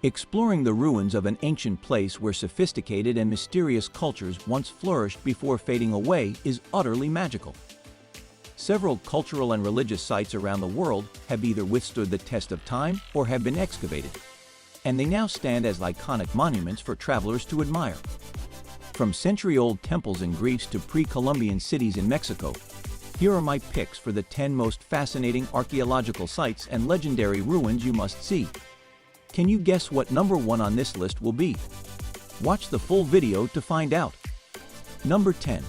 Exploring the ruins of an ancient place where sophisticated and mysterious cultures once flourished before fading away is utterly magical. Several cultural and religious sites around the world have either withstood the test of time or have been excavated, and they now stand as iconic monuments for travelers to admire. From century-old temples in Greece to pre-Columbian cities in Mexico, here are my picks for the 10 most fascinating archaeological sites and legendary ruins you must see. Can you guess what number 1 on this list will be? Watch the full video to find out. Number 10.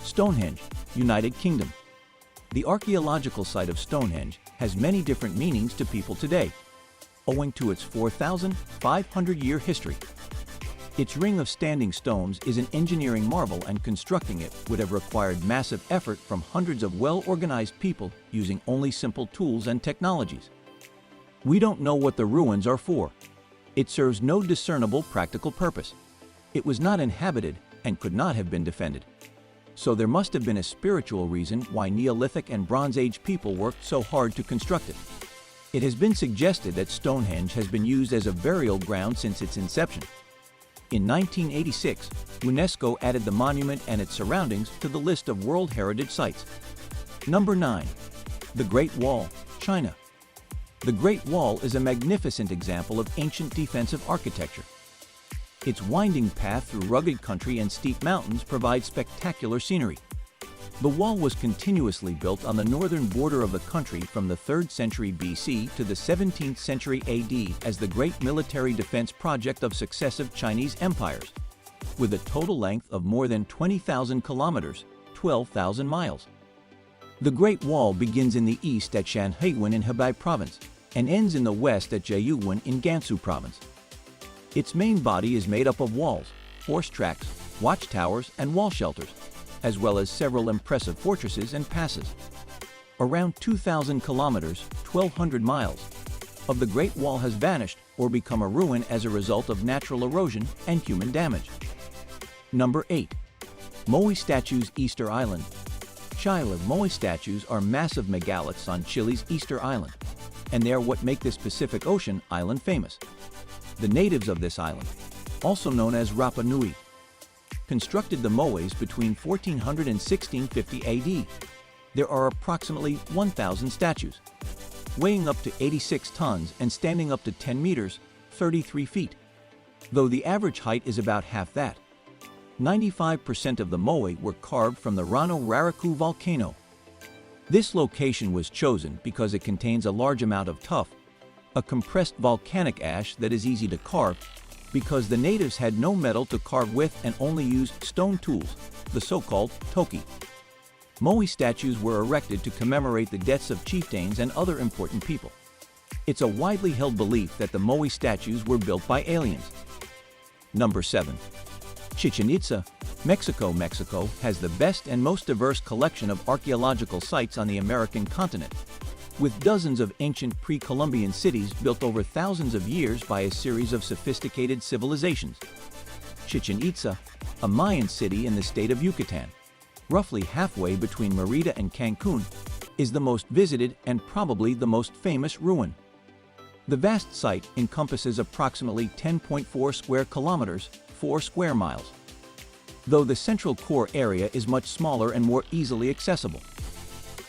Stonehenge, United Kingdom. The archaeological site of Stonehenge has many different meanings to people today, owing to its 4,500-year history. Its ring of standing stones is an engineering marvel, and constructing it would have required massive effort from hundreds of well-organized people using only simple tools and technologies. We don't know what the ruins are for. It serves no discernible practical purpose. It was not inhabited and could not have been defended. So there must have been a spiritual reason why Neolithic and Bronze Age people worked so hard to construct it. It has been suggested that Stonehenge has been used as a burial ground since its inception. In 1986, UNESCO added the monument and its surroundings to the list of World Heritage Sites. Number 9. The Great Wall, China. The Great Wall is a magnificent example of ancient defensive architecture. Its winding path through rugged country and steep mountains provides spectacular scenery. The wall was continuously built on the northern border of the country from the 3rd century BC to the 17th century AD as the great military defense project of successive Chinese empires, with a total length of more than 20,000 kilometers, 12,000 miles. The Great Wall begins in the east at Shanhaiguan in Hebei Province and ends in the west at Jiayuguan in Gansu Province. Its main body is made up of walls, horse tracks, watchtowers, and wall shelters, as well as several impressive fortresses and passes. Around 2,000 kilometers, 1,200 miles, of the Great Wall has vanished or become a ruin as a result of natural erosion and human damage. Number 8. MOAI Statues, Easter Island. CHILE MOAI statues are massive megaliths on Chile's Easter Island, and they are what make this Pacific Ocean island famous. The natives of this island, also known as Rapa Nui, constructed the MOAIs between 1400 and 1650 AD. There are approximately 1,000 statues, weighing up to 86 tons and standing up to 10 meters, 33 feet, though the average height is about half that. 95% of the MOAI were carved from the Rano Raraku volcano. This location was chosen because it contains a large amount of tuff, a compressed volcanic ash that is easy to carve, because the natives had no metal to carve with and only used stone tools, the so-called toki. MOAI statues were erected to commemorate the deaths of chieftains and other important people. It's a widely held belief that the MOAI statues were built by aliens. Number 7. Chichen Itza, Mexico. Mexico has the best and most diverse collection of archaeological sites on the American continent, with dozens of ancient pre-Columbian cities built over thousands of years by a series of sophisticated civilizations. Chichen Itza, a Mayan city in the state of Yucatan, roughly halfway between Mérida and Cancun, is the most visited and probably the most famous ruin. The vast site encompasses approximately 10.4 square kilometers, 4 square miles, though the central core area is much smaller and more easily accessible.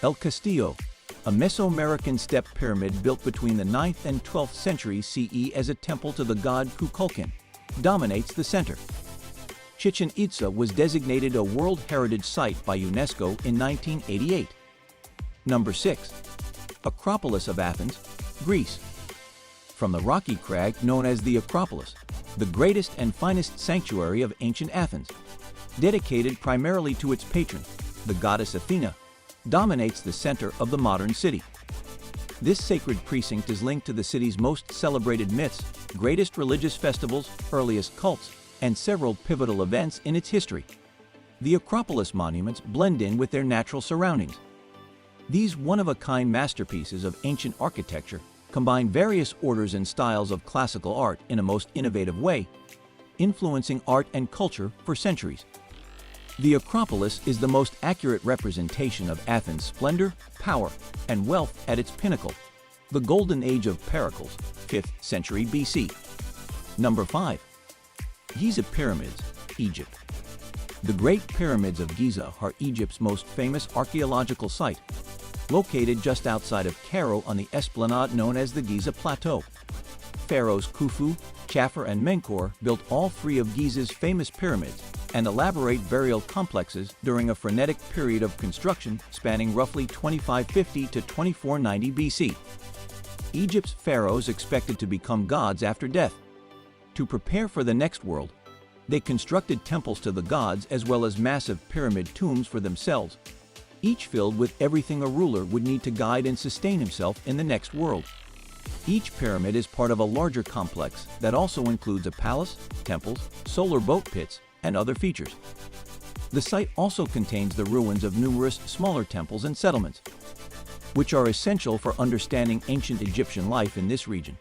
El Castillo, a Mesoamerican step pyramid built between the 9th and 12th centuries CE as a temple to the god Kukulkan, dominates the center. Chichen Itza was designated a World Heritage Site by UNESCO in 1988. Number 6. Acropolis of Athens, Greece. From the rocky crag known as the Acropolis, the greatest and finest sanctuary of ancient Athens, dedicated primarily to its patron, the goddess Athena, dominates the center of the modern city. This sacred precinct is linked to the city's most celebrated myths, greatest religious festivals, earliest cults, and several pivotal events in its history. The Acropolis monuments blend in with their natural surroundings. These one-of-a-kind masterpieces of ancient architecture combine various orders and styles of classical art in a most innovative way, influencing art and culture for centuries. The Acropolis is the most accurate representation of Athens' splendor, power, and wealth at its pinnacle, the Golden Age of Pericles, 5th century BC. Number 5. Giza Pyramids, Egypt. The Great Pyramids of Giza are Egypt's most famous archaeological site, located just outside of Cairo on the esplanade known as the Giza Plateau. Pharaohs Khufu, Khafre, and Menkaure built all three of Giza's famous pyramids and elaborate burial complexes during a frenetic period of construction spanning roughly 2550 to 2490 BC. Egypt's pharaohs expected to become gods after death. To prepare for the next world, they constructed temples to the gods as well as massive pyramid tombs for themselves, each filled with everything a ruler would need to guide and sustain himself in the next world. Each pyramid is part of a larger complex that also includes a palace, temples, solar boat pits, and other features. The site also contains the ruins of numerous smaller temples and settlements, which are essential for understanding ancient Egyptian life in this region.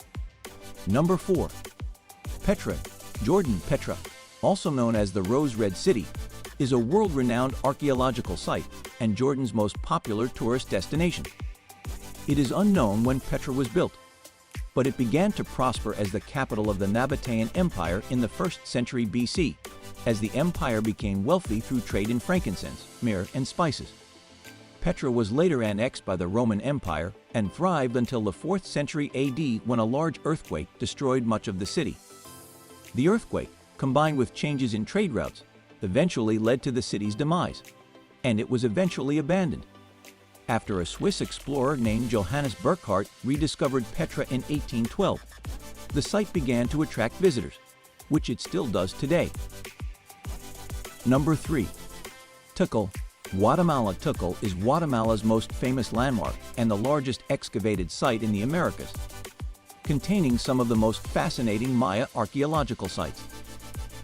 Number 4. Petra, Jordan. Petra, also known as the Rose Red City, is a world-renowned archaeological site and Jordan's most popular tourist destination. It is unknown when Petra was built, but it began to prosper as the capital of the Nabatean Empire in the 1st century BC, as the empire became wealthy through trade in frankincense, myrrh, and spices. Petra was later annexed by the Roman Empire and thrived until the 4th century AD when a large earthquake destroyed much of the city. The earthquake, combined with changes in trade routes, eventually led to the city's demise, and it was eventually abandoned. After a Swiss explorer named Johannes Burckhardt rediscovered Petra in 1812, the site began to attract visitors, which it still does today. Number 3. TIKAL, Guatemala. TIKAL is Guatemala's most famous landmark and the largest excavated site in the Americas, containing some of the most fascinating Maya archaeological sites.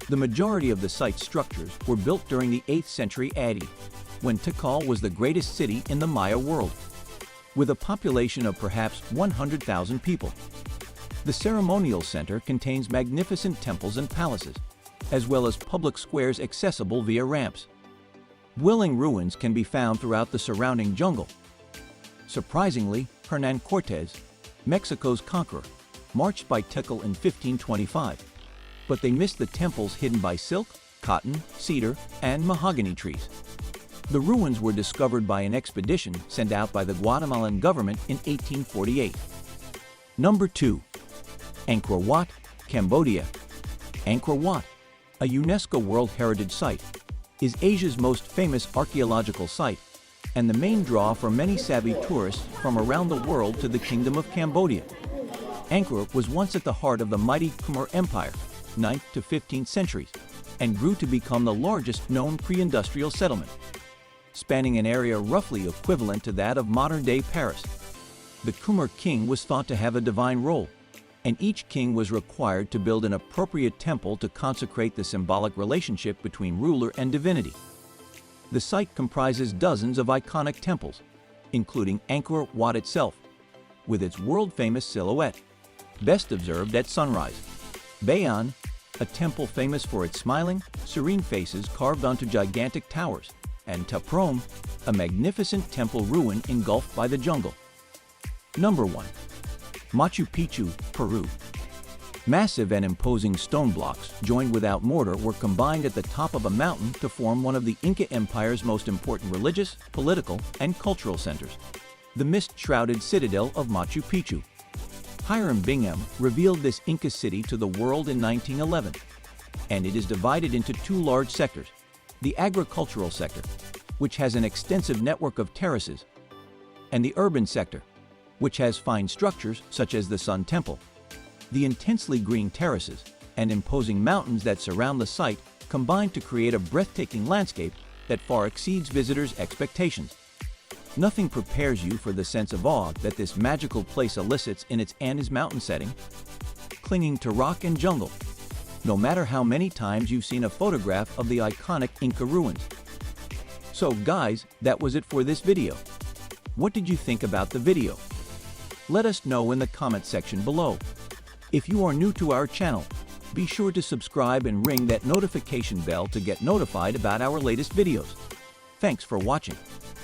The majority of the site's structures were built during the 8th century AD, when TIKAL was the greatest city in the Maya world, with a population of perhaps 100,000 people. The ceremonial center contains magnificent temples and palaces, as well as public squares accessible via ramps. Dwelling ruins can be found throughout the surrounding jungle. Surprisingly, Hernán Cortés, Mexico's conqueror, marched by TIKAL in 1525, but they missed the temples hidden by silk, cotton, cedar, and mahogany trees. The ruins were discovered by an expedition sent out by the Guatemalan government in 1848. Number 2. Angkor Wat, Cambodia. Angkor Wat, a UNESCO World Heritage Site, is Asia's most famous archaeological site and the main draw for many savvy tourists from around the world to the Kingdom of Cambodia. Angkor was once at the heart of the mighty Khmer Empire, 9th to 15th centuries, and grew to become the largest known pre-industrial settlement, spanning an area roughly equivalent to that of modern-day Paris. The Khmer king was thought to have a divine role, and each king was required to build an appropriate temple to consecrate the symbolic relationship between ruler and divinity. The site comprises dozens of iconic temples, including Angkor Wat itself, with its world-famous silhouette, best observed at sunrise. Bayon, a temple famous for its smiling, serene faces carved onto gigantic towers, and Taprom, a magnificent temple ruin engulfed by the jungle. Number 1. Machu Picchu, Peru. Massive and imposing stone blocks, joined without mortar, were combined at the top of a mountain to form one of the Inca Empire's most important religious, political, and cultural centers, the mist-shrouded citadel of Machu Picchu. Hiram Bingham revealed this Inca city to the world in 1911, and it is divided into two large sectors: the agricultural sector, which has an extensive network of terraces, and the urban sector, which has fine structures such as the Sun Temple. The intensely green terraces and imposing mountains that surround the site combine to create a breathtaking landscape that far exceeds visitors' expectations. Nothing prepares you for the sense of awe that this magical place elicits in its Andes mountain setting, clinging to rock and jungle, no matter how many times you've seen a photograph of the iconic Inca ruins. So guys, that was it for this video. What did you think about the video? Let us know in the comment section below. If you are new to our channel, be sure to subscribe and ring that notification bell to get notified about our latest videos. Thanks for watching.